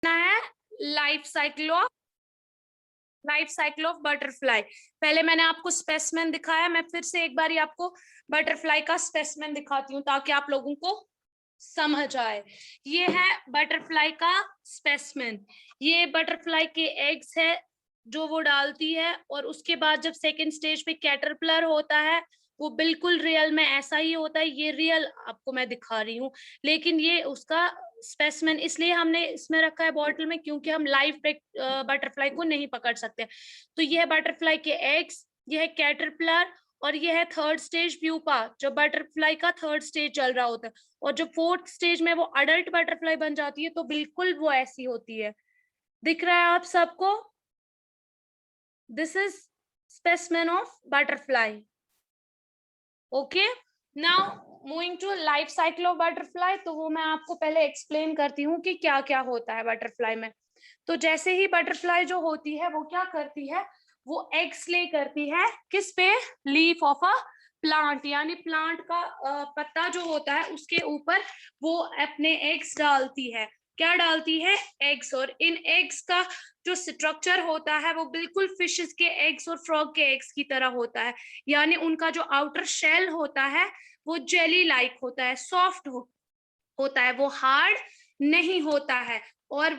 है life cycle of butterfly. पहले मैंने आपको स्पेसिमेन दिखाया, मैं फिर से एक बार आपको बटरफ्लाई का स्पेसिमेन दिखाती हूँ ताकि आप लोगों को समझ आए। ये है बटरफ्लाई का स्पेसिमेन। ये बटरफ्लाई के एग्स है जो वो डालती है, और उसके बाद जब सेकेंड स्टेज पे कैटरपिलर होता है वो बिल्कुल रियल में ऐसा ही होता है। ये रियल आपको मैं दिखा रही हूँ, लेकिन ये उसका स्पेसिमेन इसलिए हमने इसमें रखा है बॉटल में क्योंकि हम लाइव बटरफ्लाई को नहीं पकड़ सकते। तो ये है बटरफ्लाई के एग्स, ये है कैटरपिलर, और ये है थर्ड स्टेज प्यूपा, जब बटरफ्लाई का थर्ड स्टेज चल रहा होता है। और जब फोर्थ स्टेज में वो अडल्ट बटरफ्लाई बन जाती है तो बिल्कुल वो ऐसी होती है। दिख रहा है आप सबको? This is specimen of butterfly. Okay, now moving to life cycle of butterfly. तो वो मैं आपको पहले एक्सप्लेन करती हूँ कि क्या क्या होता है बटरफ्लाई में। तो जैसे ही बटरफ्लाई जो होती है वो क्या करती है, वो एग्स ले करती है किस पे, लीफ ऑफ अ प्लांट, यानी प्लांट का पत्ता जो होता है उसके ऊपर वो अपने एग्स डालती है। क्या डालती है? एग्स। और इन एग्स का जो स्ट्रक्चर होता है वो बिल्कुल फिशेस के एग्स और फ्रॉग के एग्स की तरह होता है, यानी उनका जो आउटर शेल होता है वो जेली लाइक होता है, सॉफ्ट होता है, वो हार्ड नहीं होता है। और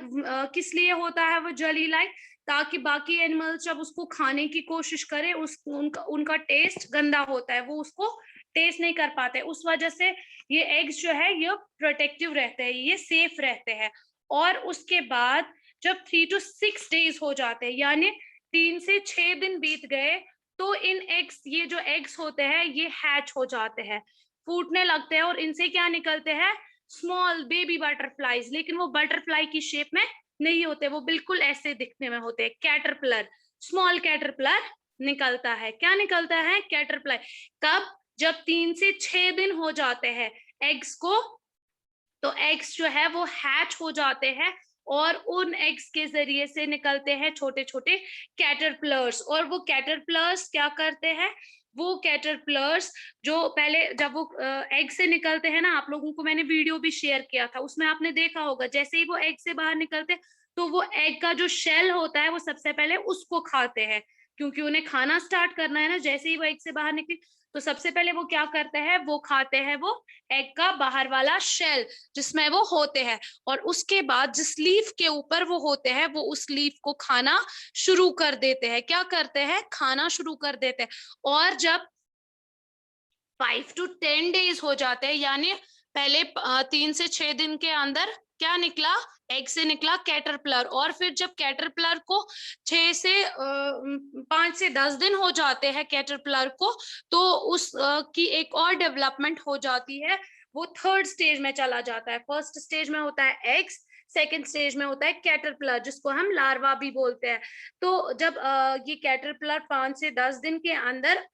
किस लिए होता है वो जेली लाइक? ताकि बाकी एनिमल्स जब उसको खाने की कोशिश करें उनका टेस्ट गंदा होता है, वो उसको टेस्ट नहीं कर पाते। उस वजह से ये एग्स जो है ये प्रोटेक्टिव रहते हैं, ये सेफ रहते हैं। और उसके बाद जब 3 to 6 days हो जाते हैं, यानी 3 से 6 दिन बीत गए, तो इन एग्स, ये जो एग्स होते हैं ये हैच हो जाते हैं, फूटने लगते हैं, और इनसे क्या निकलते हैं? Small baby butterflies. लेकिन वो बटरफ्लाई की शेप में नहीं होते, वो बिल्कुल ऐसे दिखने में होते हैं, कैटरपिलर, स्मॉल कैटरपिलर निकलता है। क्या निकलता है? कैटरपिलर। कब? जब 3 से 6 दिन हो जाते हैं एग्स को, तो एग्स जो है वो हैच हो जाते हैं, और उन एग्स के जरिए से निकलते हैं छोटे छोटे कैटरपिलर्स। और वो कैटरपिलर्स क्या करते हैं? वो कैटरपिलर्स जो पहले जब वो एग से निकलते हैं ना, आप लोगों को मैंने वीडियो भी शेयर किया था, उसमें आपने देखा होगा जैसे ही वो एग से बाहर निकलते हैं तो वो एग का जो शेल होता है वो सबसे पहले उसको खाते हैं, क्योंकि उन्हें खाना स्टार्ट करना है ना। जैसे ही वो एग से बाहर निकले तो सबसे पहले वो क्या करते हैं, वो खाते हैं वो एग का बाहर वाला शेल जिसमें वो होते हैं। और उसके बाद जिस लीफ के ऊपर वो होते हैं वो उस लीफ को खाना शुरू कर देते हैं। क्या करते हैं? खाना शुरू कर देते हैं। और जब 5 to 10 days हो जाते हैं, यानी पहले 3 से 6 दिन के अंदर क्या निकला? एग से निकला कैटरपिलर। और फिर जब कैटरपिलर को 5 से 10 दिन हो जाते हैं कैटरपिलर को, तो उस की एक और डेवलपमेंट हो जाती है, वो थर्ड स्टेज में चला जाता है। फर्स्ट स्टेज में होता है एग्स, सेकेंड स्टेज में होता है कैटरपिलर जिसको हम लार्वा भी बोलते हैं। तो जब ये कैटरपिलर 5 से 10 दिन के अंदर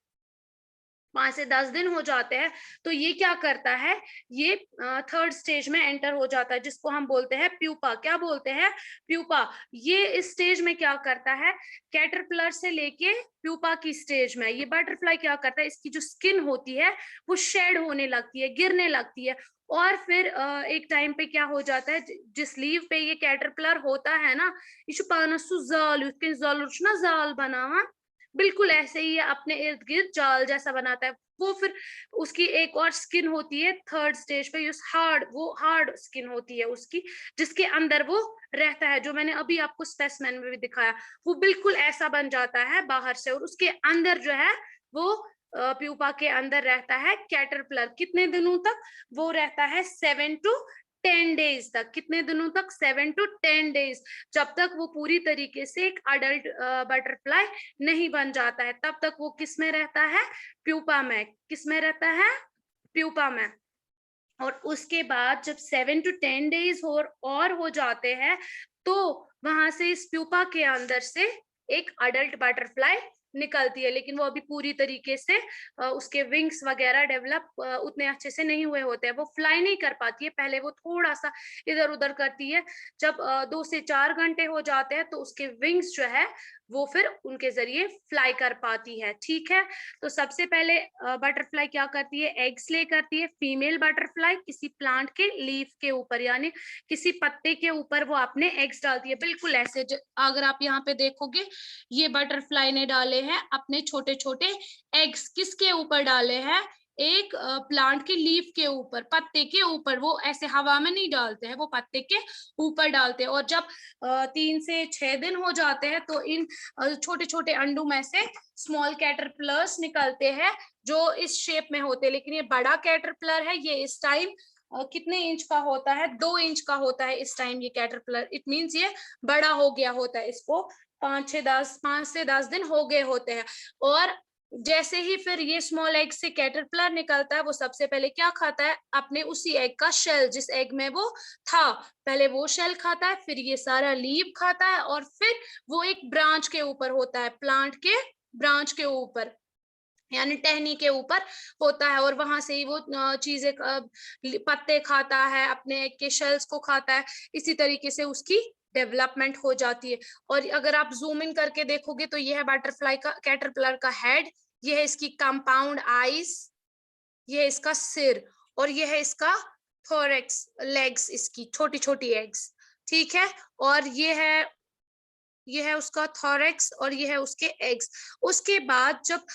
5 से 10 दिन हो जाते हैं, तो ये क्या करता है, ये थर्ड स्टेज में एंटर हो जाता है जिसको हम बोलते हैं प्यूपा। क्या बोलते हैं? प्यूपा। ये इस स्टेज में क्या करता है, कैटरपिलर से लेके प्यूपा की स्टेज में ये बटरफ्लाई क्या करता है, इसकी जो स्किन होती है वो शेड होने लगती है, गिरने लगती है। और फिर एक टाइम पे क्या हो जाता है, जिस लीव पे ये कैटरपिलर होता है ना, ये जाल बना हुआ, बिल्कुल ऐसे ही अपने इर्द गिर्द जाल जैसा बनाता है। वो फिर उसकी एक और स्किन होती है थर्ड स्टेज पे, वो हार्ड स्किन होती है उसकी, जिसके अंदर वो रहता है, जो मैंने अभी आपको स्पेसिमेन में भी दिखाया। वो बिल्कुल ऐसा बन जाता है बाहर से, और उसके अंदर जो है वो प्यूपा के अंदर रहता है कैटरपिलर। कितने दिनों तक? वो रहता है 7 to 10 days तक। कितने दिनों तक? 7 to 10 days। जब तक वो पूरी तरीके से एक अडल्ट बटरफ्लाई नहीं बन जाता है तब तक वो किस में रहता है? प्यूपा में। किस में रहता है? प्यूपा में। और उसके बाद जब 7 to 10 days और हो जाते हैं, तो वहां से इस प्यूपा के अंदर से एक अडल्ट बटरफ्लाई निकलती है, लेकिन वो अभी पूरी तरीके से उसके विंग्स वगैरह डेवलप उतने अच्छे से नहीं हुए होते हैं, वो फ्लाई नहीं कर पाती है। पहले वो थोड़ा सा इधर उधर करती है, जब 2 से 4 घंटे हो जाते हैं तो उसके विंग्स जो है वो फिर उनके जरिए फ्लाई कर पाती है। ठीक है, तो सबसे पहले बटरफ्लाई क्या करती है, एग्स ले करती है। फीमेल बटरफ्लाई किसी प्लांट के लीफ के ऊपर यानी किसी पत्ते के ऊपर वो अपने एग्स डालती है, बिल्कुल ऐसे। अगर आप यहाँ पे देखोगे, ये बटरफ्लाई ने डाले हैं अपने छोटे छोटे एग्स। किसके ऊपर डाले हैं, एक प्लांट के लीफ के ऊपर, पत्ते के ऊपर। वो ऐसे हवा में नहीं डालते हैं, वो पत्ते के ऊपर डालते हैं। और जब 3 से 6 दिन हो जाते हैं तो इन छोटे छोटे अंडों में से स्मॉल कैटरपिलर्स निकलते हैं जो इस शेप में होते हैं। लेकिन ये बड़ा कैटरपिलर है, ये इस टाइम कितने इंच का होता है, 2 इंच का होता है इस टाइम ये कैटरपिलर। इट मीन्स ये बड़ा हो गया होता है, इसको 5 से 10 दिन हो गए होते हैं। और जैसे ही फिर ये स्मॉल एग से कैटरपिलर निकलता है, वो सबसे पहले क्या खाता है, अपने उसी एग का शेल, जिस एग में वो था पहले वो शेल खाता है, फिर ये सारा लीव खाता है, और फिर वो एक ब्रांच के ऊपर होता है, प्लांट के ब्रांच के ऊपर यानी टहनी के ऊपर होता है, और वहां से ही वो चीजें पत्ते खाता है, अपने एग के शेल्स को खाता है। इसी तरीके से उसकी डेवलपमेंट हो जाती है। और अगर आप जूम इन करके देखोगे तो यह है बटरफ्लाई का, कैटरपिलर का हेड, यह है इसकी कंपाउंड आईज, यह है इसका सिर, और यह है इसका थोरेक्स, लेग्स, इसकी छोटी छोटी एग्स। ठीक है, और ये है उसका थोरेक्स और ये है उसके एग्स। उसके बाद जब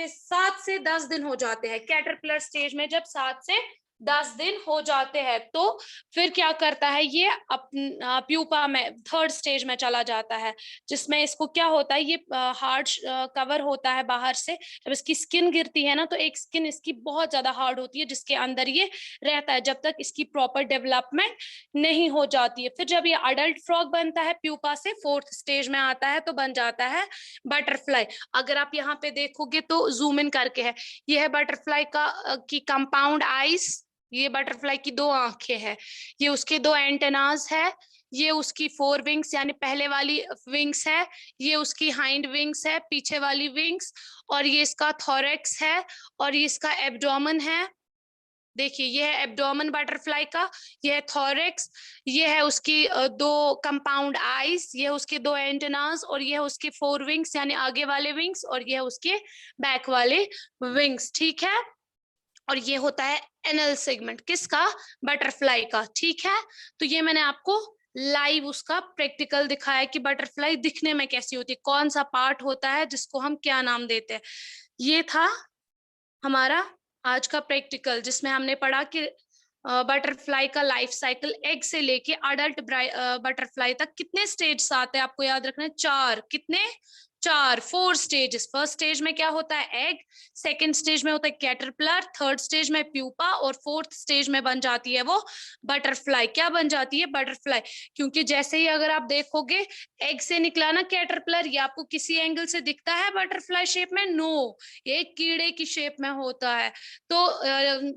7 से 10 दिन हो जाते हैं कैटरपिलर स्टेज में, जब 7 से 10 दिन हो जाते हैं तो फिर क्या करता है, ये प्यूपा में थर्ड स्टेज में चला जाता है, जिसमें इसको क्या होता है, ये हार्ड कवर होता है बाहर से। जब इसकी स्किन गिरती है ना, तो एक स्किन इसकी बहुत ज्यादा हार्ड होती है जिसके अंदर ये रहता है जब तक इसकी प्रॉपर डेवलपमेंट नहीं हो जाती है। फिर जब ये अडल्ट फ्रॉग बनता है, प्यूपा से 4th स्टेज में आता है, तो बन जाता है बटरफ्लाई। अगर आप यहाँ पे देखोगे तो जूम इन करके है, ये है बटरफ्लाई का की कंपाउंड आईज, ये बटरफ्लाई की 2 आंखें हैं, ये उसके 2 एंटेनास है, ये उसकी 4 विंग्स यानी पहले वाली विंग्स है, ये उसकी हाइंड विंग्स है, पीछे वाली विंग्स, और ये इसका थोरेक्स है, और ये इसका एब्डोमेन है। देखिए ये है एब्डोमेन बटरफ्लाई का, ये है थोरेक्स, ये है उसकी 2 कंपाउंड आईज, ये है उसके 2 एंटेनास, और ये है उसके 4 विंग्स यानी आगे वाले विंग्स, और ये है उसके बैक वाले विंग्स। ठीक है, और ये होता है एनल सेगमेंट, किसका, बटरफ्लाई का। ठीक है, तो ये मैंने आपको लाइव उसका प्रैक्टिकल दिखाया कि बटरफ्लाई दिखने में कैसी होती है, कौन सा पार्ट होता है जिसको हम क्या नाम देते हैं। ये था हमारा आज का प्रैक्टिकल, जिसमें हमने पढ़ा कि बटरफ्लाई का लाइफ साइकिल एग से लेके अडल्ट बटरफ्लाई तक कितने स्टेज आते हैं, आपको याद रखना है 4, कितने 4 स्टेजेस। फर्स्ट स्टेज में क्या होता है, एग, सेकंड स्टेज में होता है कैटरपिलर, थर्ड स्टेज में प्यूपा, और 4th स्टेज में बन जाती है वो बटरफ्लाई। क्या बन जाती है, बटरफ्लाई। क्योंकि जैसे ही अगर आप देखोगे एग से निकला ना कैटरपिलर, ये आपको किसी एंगल से दिखता है बटरफ्लाई शेप में, नो, ये कीड़े की शेप में होता है। तो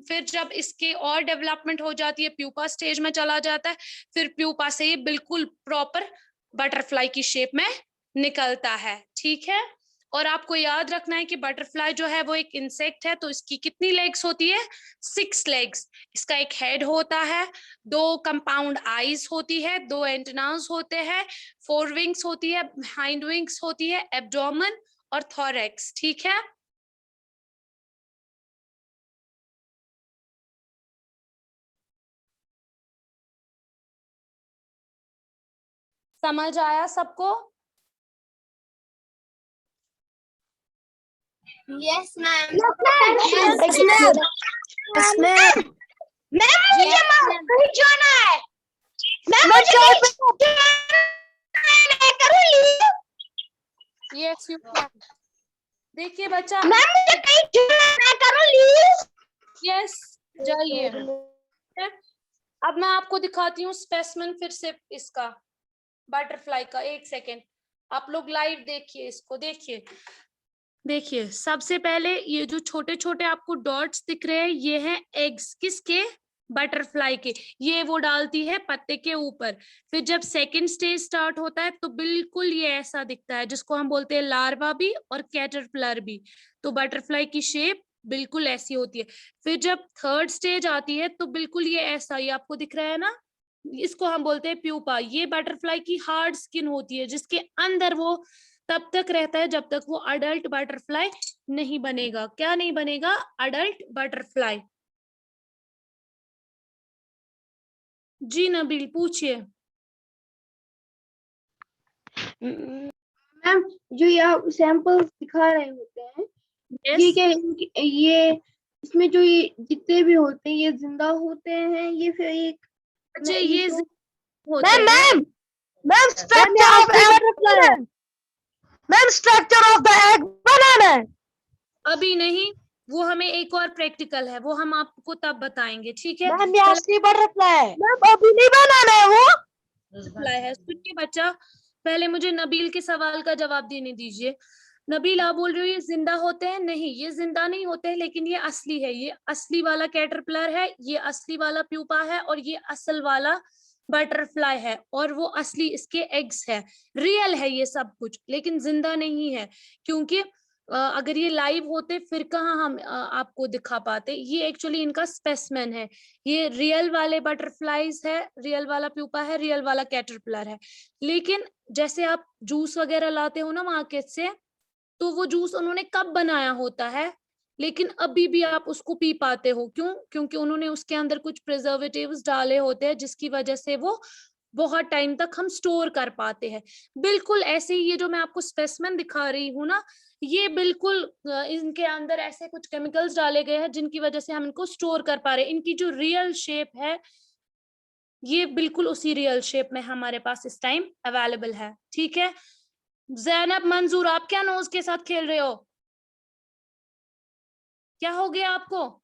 फिर जब इसके और डेवलपमेंट हो जाती है, प्यूपा स्टेज में चला जाता है, फिर प्यूपा से ये बिल्कुल प्रॉपर बटरफ्लाई की शेप में निकलता है। ठीक है, और आपको याद रखना है कि बटरफ्लाई जो है वो एक इंसेक्ट है, तो इसकी कितनी लेग्स होती है, 6 लेग्स। इसका एक हेड होता है, 2 कंपाउंड आईज होती है, 2 एंटेनास होते हैं, 4 विंग्स होती है, हाइंड विंग्स होती है, एब्डोमेन और थोरेक्स। ठीक है, समझ आया सबको? Yes ma'am. Yes ma'am. मुझे कहीं जाना है। मुझे यस यू कैन। देखिए बच्चा, मुझे कहीं जाना है, करूँ लीव? यस जाइए। अब मैं आपको दिखाती हूँ स्पेसिमेन फिर से इसका, बटरफ्लाई का। एक सेकेंड, आप लोग लाइव देखिए इसको, देखिए देखिए। सबसे पहले ये जो छोटे छोटे आपको डॉट्स दिख रहे हैं, ये हैं एग्स, किसके, बटरफ्लाई के, ये वो डालती है पत्ते के ऊपर। फिर जब सेकंड स्टेज स्टार्ट होता है तो बिल्कुल ये ऐसा दिखता है, जिसको हम बोलते हैं लार्वा भी और कैटरपिलर भी। तो बटरफ्लाई की शेप बिल्कुल ऐसी होती है। फिर जब थर्ड स्टेज आती है तो बिल्कुल ये ऐसा, ये आपको दिख रहा है ना, इसको हम बोलते हैं प्यूपा। ये बटरफ्लाई की हार्ड स्किन होती है, जिसके अंदर वो तब तक रहता है जब तक वो अडल्ट बटरफ्लाई नहीं बनेगा। क्या नहीं बनेगा? Adult butterfly. जी नबील पूछिए। मैम जो ये सैंपल्स दिखा रहे होते हैं, Yes. ये क्या, ये इसमें जो ये जितने भी होते हैं ये जिंदा होते हैं, ये फिर एक अच्छा, ये ये तो- होते हैं। मैम स्ट्रक्चर ऑफ एग बनाना है। Ma'am structure of the egg बनाना है। अभी नहीं, वो हमें एक और प्रैक्टिकल है, वो हम आपको तब बताएंगे, ठीक है? मैम ये असली बटरफ्लाई है। मैम अभी नहीं बनाना है वो। बटरफ्लाई है। सुनिए बच्चा, पहले मुझे नबील के सवाल का जवाब देने दीजिए। नबील, आप बोल रहे हो ये जिंदा होते हैं? नहीं, ये जिंदा नहीं होते हैं, लेकिन ये असली है। ये असली वाला कैटरपिलर है, ये असली वाला प्यूपा है, और ये असल वाला बटरफ्लाई है, और वो असली इसके एग्स है। रियल है ये सब कुछ, लेकिन जिंदा नहीं है, क्योंकि अगर ये लाइव होते फिर कहाँ हम आपको दिखा पाते। ये एक्चुअली इनका स्पेसिमेन है। ये रियल वाले बटरफ्लाईज है, रियल वाला प्यूपा है, रियल वाला कैटरपिलर है। लेकिन जैसे आप जूस वगैरह लाते हो ना मार्केट से, तो वो जूस उन्होंने कब बनाया होता है, लेकिन अभी भी आप उसको पी पाते हो। क्यों? क्योंकि उन्होंने उसके अंदर कुछ प्रिजर्वेटिव्स डाले होते हैं, जिसकी वजह से वो बहुत टाइम तक हम स्टोर कर पाते हैं। बिल्कुल ऐसे ही ये जो मैं आपको स्पेसिमेन दिखा रही हूँ ना, ये बिल्कुल इनके अंदर ऐसे कुछ केमिकल्स डाले गए हैं जिनकी वजह से हम इनको स्टोर कर पा रहे हैं। इनकी जो रियल शेप है, ये बिल्कुल उसी रियल शेप में हमारे पास इस टाइम अवेलेबल है, ठीक है? जैनब मंजूर, आप क्या नोज के साथ खेल रहे हो? क्या हो गया आपको?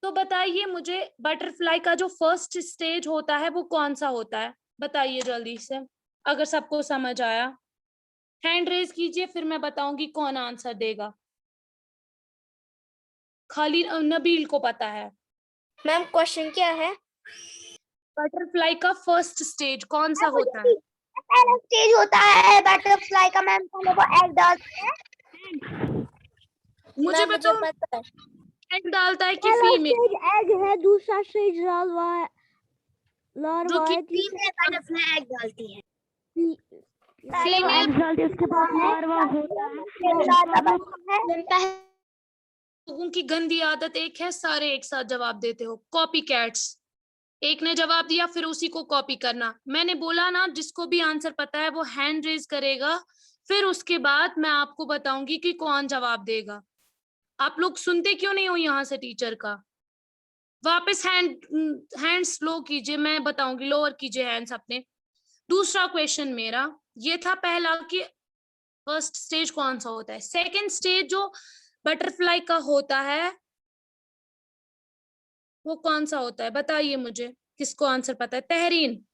तो बताइए मुझे, बटरफ्लाई का जो फर्स्ट स्टेज होता है वो कौन सा होता है? बताइए जल्दी से, अगर सबको समझ आया। हैंड रेज कीजिए, फिर मैं बताऊंगी कौन आंसर देगा। खाली नबील को पता है। मैम क्वेश्चन क्या है? बटरफ्लाई का फर्स्ट स्टेज कौन सा होता है? पहला स्टेज होता है बटरफ्लाई का मैम, पहले वो एग डालते हैं। मुझे मुझे बताओ, पता है। एग डालता है कि पहला फीमेल? स्टेज एग है, दूसरा स्टेज लार्वा है, जो कि फीमेल बटरफ्लाई एग डालती है। फीमेल डालती है, उसके बाद लार्वा होता है। लोगों की गंदी आदत एक है, सारे एक साथ जवाब देते हो, कॉपी कैट्स। एक ने जवाब दिया फिर उसी को कॉपी करना। मैंने बोला ना, जिसको भी आंसर पता है वो हैंड रेज करेगा, फिर उसके बाद मैं आपको बताऊंगी कि कौन जवाब देगा। आप लोग सुनते क्यों नहीं हो यहाँ से टीचर का? वापस हैंड्स लो कीजिए, मैं बताऊंगी, लोअर कीजिए हैंड्स अपने। दूसरा क्वेश्चन मेरा ये था पहला कि फर्स्ट स्टेज कौन सा होता है। सेकंड स्टेज जो बटरफ्लाई का होता है वो कौन सा होता है? बताइए मुझे, किसको आंसर पता है? तहरीन।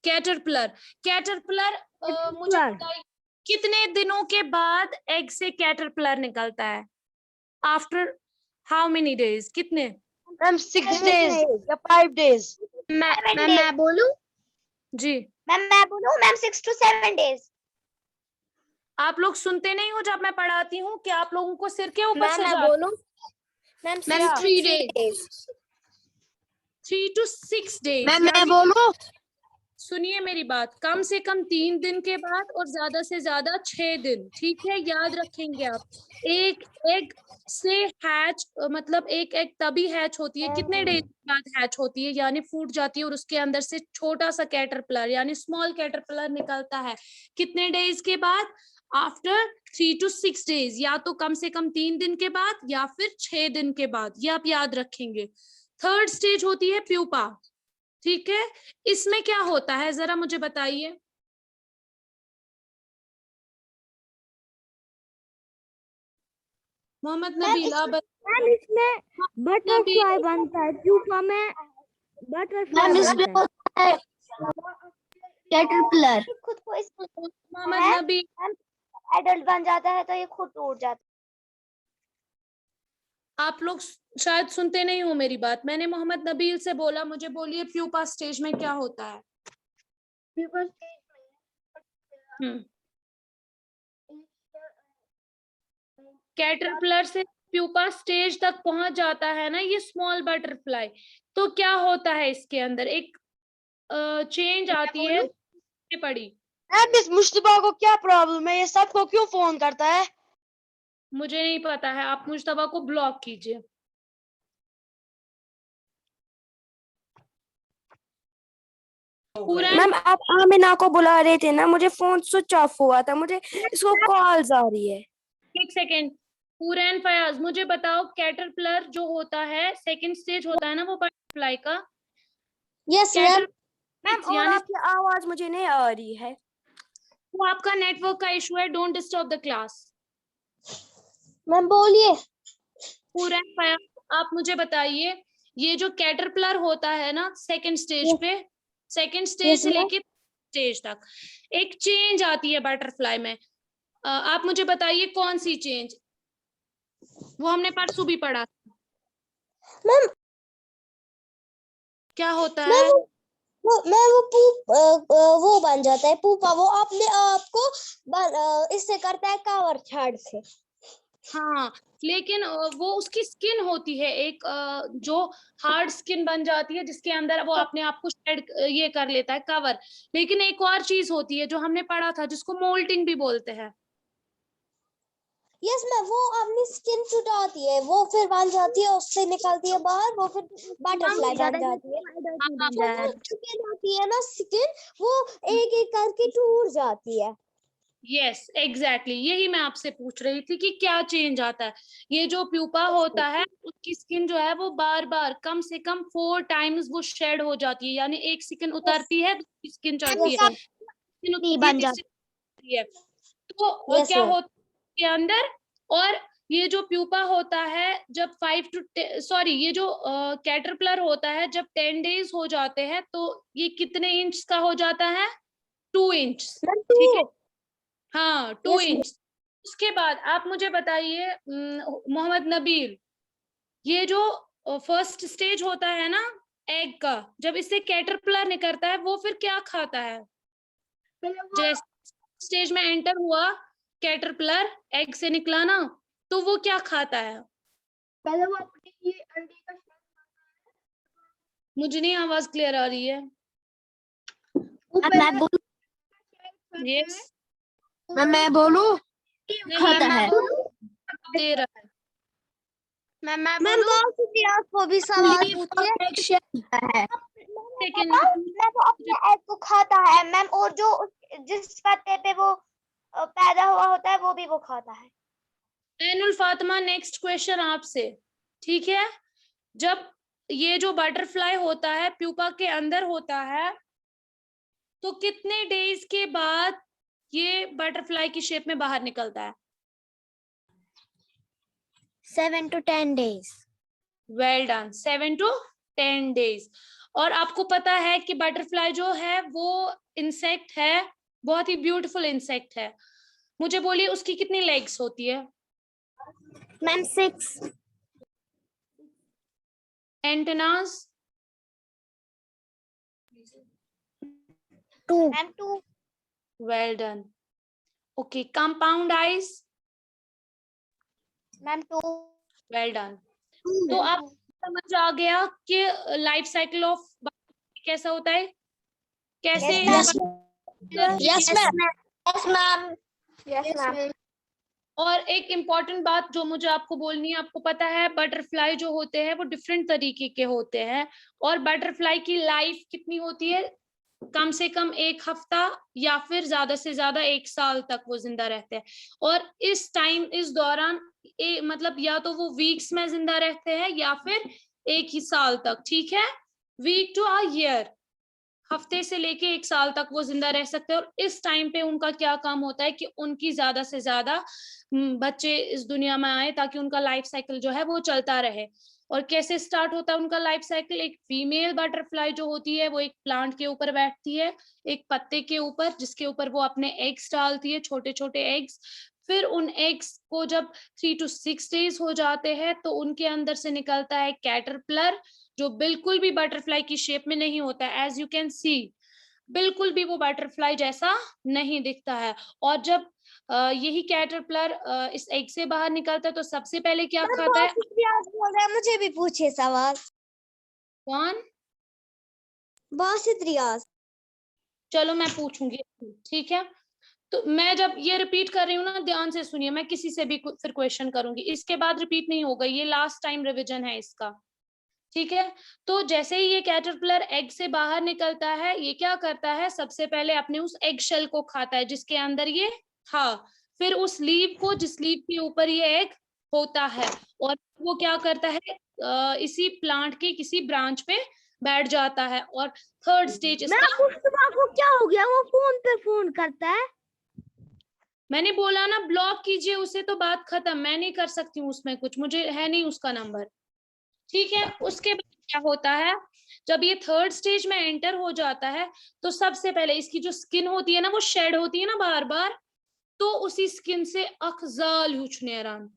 कैटरपिलर। कैटरपिलर मुझे बताइए, कितने दिनों के बाद एग से कैटरपिलर निकलता है? After how many days? कितने? मैम 6 days या 5 days। मैं बोलूं? जी, मैं बोलूं मैम 6 to 7 days। आप लोग सुनते नहीं हो जब मैं पढ़ाती हूँ? क्या आप लोगों को सिर के ऊपर से मैं जाता? बोलूं? Ma'am 3 days। 3 to 6 days। Ma'am मैं बोलूं? सुनिए मेरी बात, कम से कम 3 दिन के बाद और ज्यादा से ज्यादा 6 दिन, ठीक है? याद रखेंगे आप। एक एग से हैच, मतलब एक एग तभी हैच होती है, कितने डेज के बाद हैच होती है, यानी फूट जाती है, और उसके अंदर से छोटा सा कैटरपिलर यानी स्मॉल कैटरपिलर निकलता है। कितने डेज के बाद? आफ्टर 3 to 6 days, या तो कम से कम 3 दिन के बाद या फिर 6 दिन के बाद, ये आप याद रखेंगे। थर्ड स्टेज होती है प्यूपा, ठीक है? इसमें क्या होता है जरा मुझे बताइए। मोहम्मद नबील, आप मैम इसमें बटरफ्लाई बनता है, प्यूपा में बटरफ्लाई बनता है। कैटरपिलर खुद को मोहम्मद नबील, एडल्ट बन जाता है तो ये खुद टूट जाता आप लोग शायद सुनते नहीं हो मेरी बात। मैंने मोहम्मद नबील से बोला, मुझे बोलिए प्यूपा स्टेज में क्या होता है। कैटरपिलर से प्यूपा स्टेज तक पहुंच जाता है ना ये स्मॉल बटरफ्लाई, तो क्या होता है इसके अंदर, एक चेंज आती है पड़ी। मैम इस मुश्तबा को क्या प्रॉब्लम है, ये सबको क्यों फोन करता है? मुझे नहीं पता है, आप मुश्तबा को ब्लॉक कीजिए। मैम आप आमिना को बुला रहे थे ना, मुझे फोन स्विच ऑफ हुआ था, मुझे इसको कॉल्स आ रही है। एक सेकेंड, पूरन फयाज मुझे बताओ, कैटरपिलर जो होता है सेकंड स्टेज होता है ना वो बटरफ्लाई का। Yes ma'am. मैम और यानी आपकी आवाज मुझे नहीं आ रही है। वो आपका नेटवर्क का इशू है, don't disturb the class. Ma'am बोलिए। पूरन फयाज आप मुझे बताइए, ये जो कैटरपिलर होता है ना सेकंड स्टेज पे, सेकंड स्टेज से लेके स्टेज तक एक चेंज आती है बटरफ्लाई में। आप मुझे बताइए कौन सी चेंज, वो हमने परसों भी पढ़ा था। मैम क्या होता है? वो बन जाता है पूपा, वो अपने आप को इससे करता है कवर छाड़ से। हाँ, लेकिन वो उसकी स्किन होती है एक जो हार्ड स्किन बन जाती है, जिसके अंदर वो अपने आप को शेड ये कर लेता है कवर। लेकिन एक और चीज होती है जो हमने पढ़ा था, जिसको मोल्टिंग भी बोलते हैं। यस मैम, वो अपनी स्किन छुटाती है, वो फिर बन जाती है, उससे निकलती है बाहर, वो फिर बटरफ्लाई बन जाती है। स्किन होती है ना स्किन, वो एक एक करके टूट जाती है। यस एग्जैक्टली, यही मैं आपसे पूछ रही थी कि क्या चेंज आता है। ये जो प्यूपा होता है उसकी स्किन जो है वो बार बार कम से कम 4 टाइम्स वो शेड हो जाती है, यानी एक स्किन उतरती है दूसरी स्किन चढ़ती है, स्किन बन उतरती है, तो क्या होता है के अंदर। और ये जो प्यूपा होता है जब 5 to 10 ये जो कैटरपिलर होता है जब 10 डेज हो जाते हैं तो ये कितने इंच का हो जाता है? 2 इंच, ठीक है। हाँ 2 इंच। उसके बाद आप मुझे बताइए मोहम्मद नबील, ये जो फर्स्ट स्टेज होता है ना एग का, जब इससे कैटरपिलर निकलता है वो फिर क्या खाता है? जैसे स्टेज में एंटर हुआ कैटरपिलर, एग से निकला ना, तो वो क्या खाता है? पहले वो अपने ये अंडे का मुझे नहीं आवाज क्लियर आ रही है। यस मैं बोलूं? खाता है, दे रहा है। मैम आपको भी सवाल पूछे है। लेकिन मैं वो अपने एग को खाता है मैम, और जो जिस पत्ते पे वो पैदा हुआ होता है वो भी वो खाता है। एनुल फातिमा नेक्स्ट क्वेश्चन आपसे, ठीक है। जब ये जो बटरफ्लाई होता है प्यूपा के अंदर होता है, तो कितने डेज के बाद ये बटरफ्लाई की शेप में बाहर निकलता है? 7 to 10 days। Well done, 7 to 10 days. और आपको पता है कि बटरफ्लाई जो है वो इंसेक्ट है, बहुत ही ब्यूटीफुल इंसेक्ट है। मुझे बोलिए उसकी कितनी लेग्स होती है? Ma'am 6। Antennas? 2। Ma'am 2। Well done. Okay, compound eyes? Ma'am 2। Well done. तो आप समझ आ गया कि लाइफ साइकिल ऑफ कैसा होता है, कैसे? Yes ma'am. और एक इम्पॉर्टेंट बात जो मुझे आपको बोलनी है, आपको पता है बटरफ्लाई जो होते हैं वो डिफरेंट तरीके के होते हैं, और बटरफ्लाई की लाइफ कितनी होती है? कम से कम 1 हफ्ता या फिर ज्यादा से ज्यादा 1 साल तक वो जिंदा रहते हैं। और इस दौरान मतलब या तो वो वीक्स में जिंदा रहते हैं या फिर 1 ही साल तक, ठीक है। वीक टू अ ईयर, हफ्ते से लेके 1 साल तक वो जिंदा रह सकते हैं। और इस टाइम पे उनका क्या काम होता है कि उनकी ज्यादा से ज्यादा बच्चे इस दुनिया में आए, ताकि उनका लाइफ साइकिल जो है वो चलता रहे। और कैसे स्टार्ट होता है उनका लाइफ साइकिल? एक फीमेल बटरफ्लाई जो होती है वो एक प्लांट के ऊपर बैठती है, एक पत्ते के ऊपर, जिसके ऊपर वो अपने एग्स डालती है, छोटे छोटे एग्स। फिर उन एग्स को जब 3 to 6 days हो जाते हैं तो उनके अंदर से निकलता है कैटरपिलर, जो बिल्कुल भी बटरफ्लाई की शेप में नहीं होता है। एज यू कैन सी, बिल्कुल भी वो बटरफ्लाई जैसा नहीं दिखता है। और जब यही कैटरपिलर इस एग से बाहर निकलता है तो सबसे पहले क्या मैम खाता है? बासित रियाज बोल रहे हैं, मुझे भी पूछे सवाल। कौन? बासित रियाज। चलो मैं पूछूंगी, ठीक है। तो मैं जब ये रिपीट कर रही हूँ ना, ध्यान से सुनिए, मैं किसी से भी फिर क्वेश्चन करूंगी, इसके बाद रिपीट नहीं होगा, ये लास्ट टाइम रिवीजन है इसका, ठीक है। तो जैसे ही ये कैटरपिलर एग से बाहर निकलता है, ये क्या करता है, सबसे पहले अपने उस एग शेल को खाता है जिसके अंदर ये था, फिर उस लीव को जिस लीव के ऊपर ये एग होता है, और वो क्या करता है, इसी प्लांट के किसी ब्रांच पे बैठ जाता है। और थर्ड स्टेज मैं इसका, मुस्तफा को क्या हो गया, वो फोन पे फोन करता है। मैंने बोला ना ब्लॉक कीजिए उसे, तो बात खत्म, मैं नहीं कर सकती हूँ उसमें कुछ, मुझे है नहीं उसका नंबर, ठीक है। उसके बाद क्या होता है, जब ये थर्ड स्टेज में एंटर हो जाता है तो सबसे पहले इसकी जो स्किन होती है ना, वो शेड होती है ना बार बार, तो उसी स्किन से अखजाल यूचनेरान,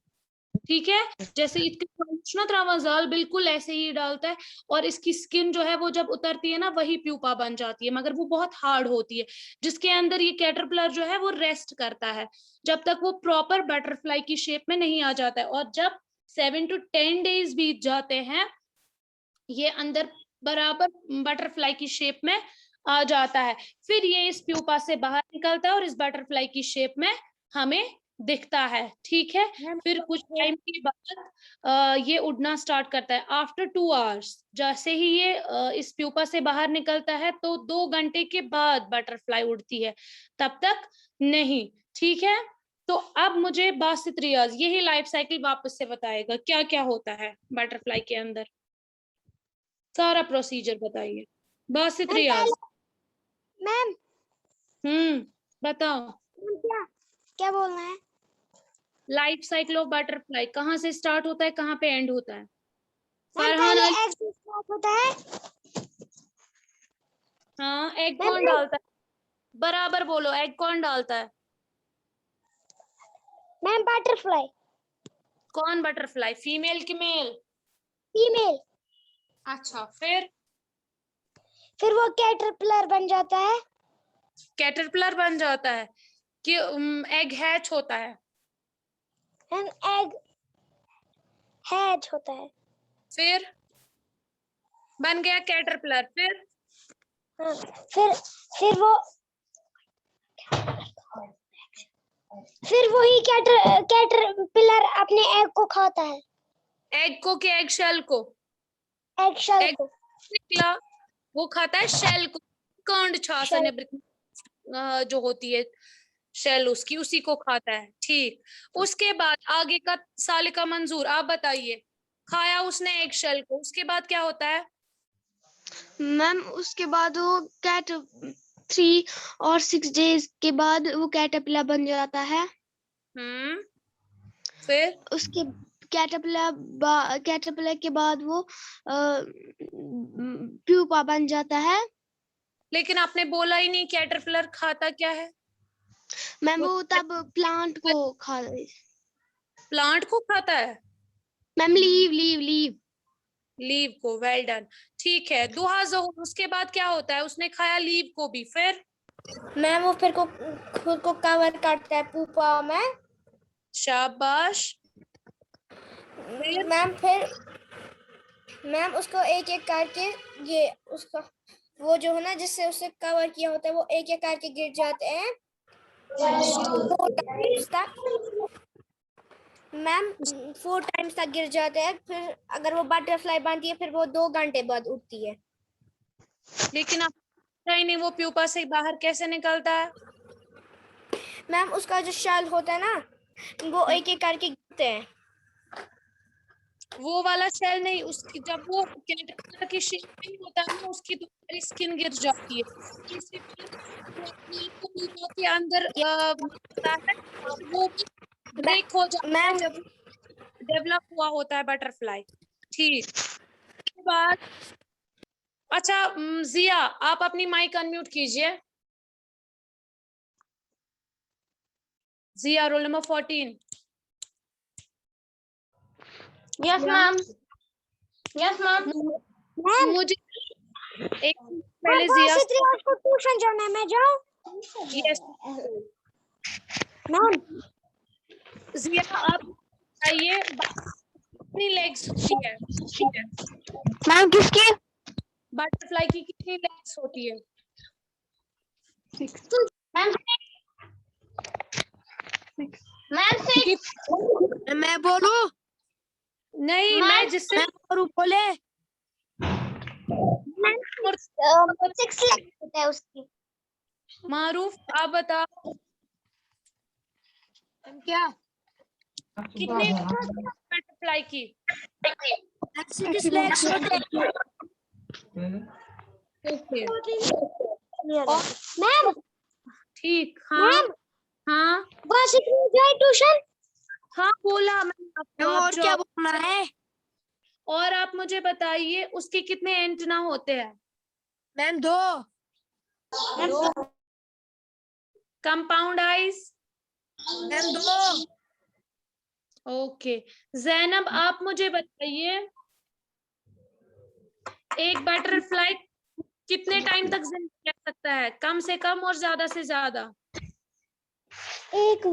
ठीक है, जैसे इसका जाल बिल्कुल ऐसे ही डालता है, और इसकी स्किन जो है वो जब उतरती है ना, वही प्यूपा बन जाती है, मगर वो बहुत हार्ड होती है, जिसके अंदर ये कैटरपिलर जो है वो रेस्ट करता है जब तक वो प्रॉपर बटरफ्लाई की शेप में नहीं आ जाता है। और जब 7 to 10 days बीत जाते हैं, ये अंदर बराबर बटरफ्लाई की शेप में आ जाता है, फिर ये इस प्यूपा से बाहर निकलता है और इस बटरफ्लाई की शेप में हमें दिखता है, ठीक है। फिर कुछ टाइम के बाद ये उड़ना स्टार्ट करता है। आफ्टर 2 hours, जैसे ही ये इस प्यूपा से बाहर निकलता है तो 2 घंटे के बाद बटरफ्लाई उड़ती है, तब तक नहीं, ठीक है। तो अब मुझे बासित रियाज यही लाइफ साइकिल वापस से बताएगा, क्या क्या होता है बटरफ्लाई के अंदर, सारा प्रोसीजर बताइए। बासित रियाज। मैम बताओ। क्या क्या बोलना है? लाइफ साइकिल ऑफ बटरफ्लाई कहाँ से स्टार्ट होता है, कहाँ पे एंड होता है? मैम फरहान पहले अली। एग से स्टार्ट होता है। हाँ, एग मैम कौन डालता है? बराबर बोलो, एग कौन डालता है? Ma'am butterfly. कौन बटरफ्लाई, फीमेल कि मेल? फीमेल। अच्छा, फिर वो कैटरपिलर बन जाता है। कैटरपिलर बन जाता है कि एग हैच होता है? एंड एग हैच होता है। फिर बन गया कैटरपिलर, फिर हाँ, फिर वही कैटरपिलर अपने एग को खाता है। एग को कि एग शेल को? एग शेल एग को। निकला, वो खाता है शेल को, कंड छासन जो होती है शेल उसकी, उसी को खाता है, ठीक। उसके बाद आगे का सालिका मंजूर, आप बताइए, खाया उसने एग शेल को, उसके बाद क्या होता है? मैम उसके बाद वो 3 और 6 days के बाद वो कैटरपिलर बन जाता है। फिर उसके कैटरपिलर के बाद वो प्यूपा बन जाता है। लेकिन आपने बोला ही नहीं कैटरपिलर खाता क्या है। मैम वो तब प्लांट को प्लांट को खाता है? मैम लीव लीव को, वेल डन, ठीक है। दुहा ज़हूर, उसके बाद क्या होता है, उसने खाया लीव को भी, फिर? मैम वो फिर खुद को कवर करता है पुपा में। शाबाश। मैम उसको एक एक करके ये उसका वो जो है ना जिससे उसे कवर किया होता है, वो एक एक करके गिर जाते हैं 4 times तक। मैम 4 times तक गिर जाते हैं, फिर अगर वो बटरफ्लाई बनती है फिर वो 2 घंटे बाद उठती है। लेकिन आप नहीं, वो प्यूपा से बाहर कैसे निकलता है? मैम उसका जो शेल होता है ना, वो एक एक करके गिरते हैं। वो वाला शेल नहीं, उसकी जब वो कैटरपिलर की शेप में होता है ना, उसकी दूसरी स्किन गिर जाती है, इससे प्यूपा के अंदर होता है, वो ब्रेक हो जाता है जब डेवलप हुआ होता है बटरफ्लाई, ठीक। उसके बाद अच्छा, जिया आप अपनी माइक अनम्यूट कीजिए। Jiya roll number 14. Yes ma'am, yes ma'am. Ma'am मुझे एक पहले मैं जिया को ट्यूशन जाना है, मैं जाऊं? यस मैम जिया आप बताइए कितनी लेग्स होती है? मैम किसकी? बटरफ्लाई की कितनी लेग्स होती है? मैम कित- मैं बोलूं? नहीं मैं जिससे बोले 6 लेग होता है उसकी। मारूफ आप बताओ क्या? कितने बटरफ्लाई की? 6 लेग्स होते हैं। ओके मैम ठीक हाँ हाँ बस इतनी जाए ट्यूशन? हाँ बोला मैंने आपको, आप और जो क्या बोलना है? और आप मुझे बताइए उसके कितने एंटेना होते हैं? Ma'am 2। Compound eyes? Ma'am 2। Okay Zainab आप मुझे बताइए एक बटरफ्लाई कितने टाइम तक जिंदा रह सकता है, कम से कम और ज्यादा से ज्यादा? एक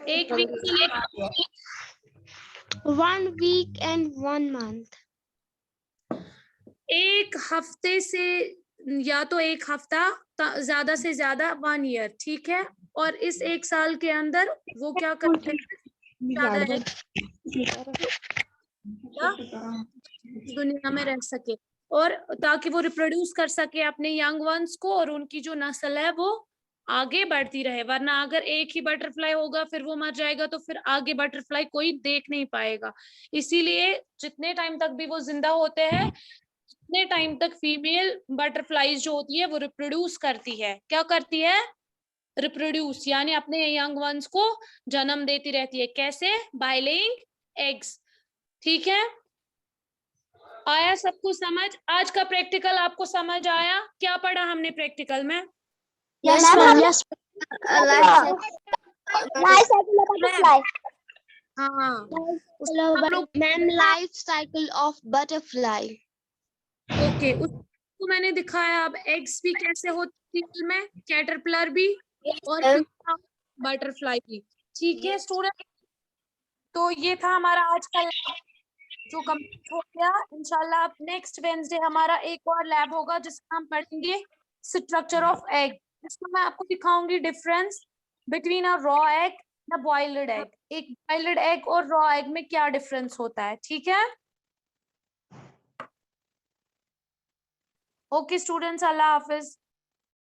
एक वीक के लिए 1 week and 1 month। एक हफ्ते से या तो एक हफ्ता ज्यादा से ज्यादा 1 ईयर, ठीक है। और इस 1 साल के अंदर वो क्या करते हैं, ज्यादा दुनिया में रह सके और ताकि वो रिप्रोड्यूस कर सके अपने यंग वंस को और उनकी जो नस्ल है वो आगे बढ़ती रहे। वरना अगर एक ही बटरफ्लाई होगा फिर वो मर जाएगा तो फिर आगे बटरफ्लाई कोई देख नहीं पाएगा। इसीलिए जितने टाइम तक भी वो जिंदा होते हैं उतने टाइम तक फीमेल बटरफ्लाईज जो होती है वो रिप्रोड्यूस करती है। क्या करती है? रिप्रोड्यूस, यानी अपने यंग वंस को जन्म देती रहती है। कैसे? By laying eggs. ठीक है, आया सबको समझ? आज का प्रैक्टिकल आपको समझ आया? क्या पढ़ा हमने प्रैक्टिकल में? यस मैम यस हाँ ma'am life cycle of butterfly. Okay उसको मैंने दिखाया। अब एग्स भी कैसे होती है में, कैटरपिलर भी और बटरफ्लाई भी। ठीक है स्टूडेंट, तो ये था हमारा आज का जो कंप्लीट हो गया। इंशाल्लाह अब नेक्स्ट वेडनेसडे हमारा एक और लैब होगा जिसमें हम पढ़ेंगे स्ट्रक्चर ऑफ एग। इसमें मैं आपको दिखाऊंगी difference between a raw egg या बॉइल्ड एग। एक बॉइल्ड एग और रॉ एग में क्या डिफरेंस होता है। ठीक है, ओके स्टूडेंट्स, अल्लाह हाफिज।